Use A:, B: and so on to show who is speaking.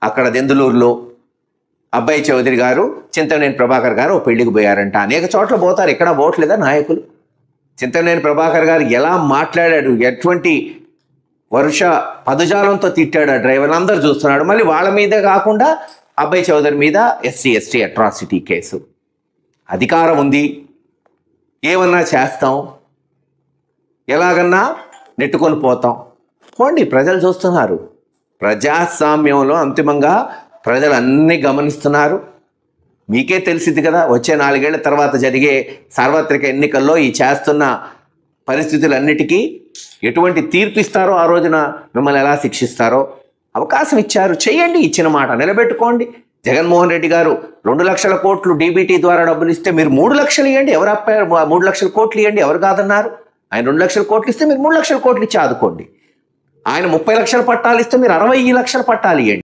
A: అక్కడ దెందులూరులో అబ్బాయి చౌదరి గారు, చింతమనేని ప్రభాకర్ గారు ఓ పెళ్లికి పోయారంట. అనేక చోట్ల పోతారు, ఎక్కడ పోవట్లేదా నాయకులు? చింతమనేని ప్రభాకర్ గారు ఎలా మాట్లాడాడు, ఎటువంటి వరుష పదజాలంతో తిట్టాడు ఆ డ్రైవర్లు, అందరూ చూస్తున్నాడు. మళ్ళీ వాళ్ళ మీదే కాకుండా అబ్బాయి చౌదరి మీద SC/ST అట్రాసిటీ కేసు. అధికారం ఉంది, ఏమన్నా చేస్తాం, ఎలాగన్నా నెట్టుకొని పోతాం. పోండి, ప్రజలు చూస్తున్నారు. ప్రజాస్వామ్యంలో అంతిమంగా ప్రజలు అన్నీ గమనిస్తున్నారు. మీకే తెలిసింది కదా, వచ్చే 4 ఏళ్ల తర్వాత జరిగే సార్వత్రిక ఎన్నికల్లో ఈ చేస్తున్న పరిస్థితులన్నిటికీ ఎటువంటి తీర్పు ఇస్తారో, ఆ రోజున మిమ్మల్ని ఎలా శిక్షిస్తారో. అవకాశం ఇచ్చారు, చేయండి, ఇచ్చిన మాట నిలబెట్టుకోండి. జగన్మోహన్ రెడ్డి గారు 2 లక్షల కోట్లు DBT ద్వారా డబ్బులు ఇస్తే మీరు 3 లక్షలు ఇవ్వండి. ఎవరు అప్పారు? 3 లక్షల కోట్లు ఇవ్వండి, ఎవరు కాదన్నారు? ఆయన 2 లక్షల కోట్లు ఇస్తే మీరు 3 లక్షల కోట్లు ఇచ్చి ఆదుకోండి. ఆయన 30 లక్షల పట్టాలు ఇస్తే మీరు 60 లక్షల పట్టాలు ఇవ్వండి.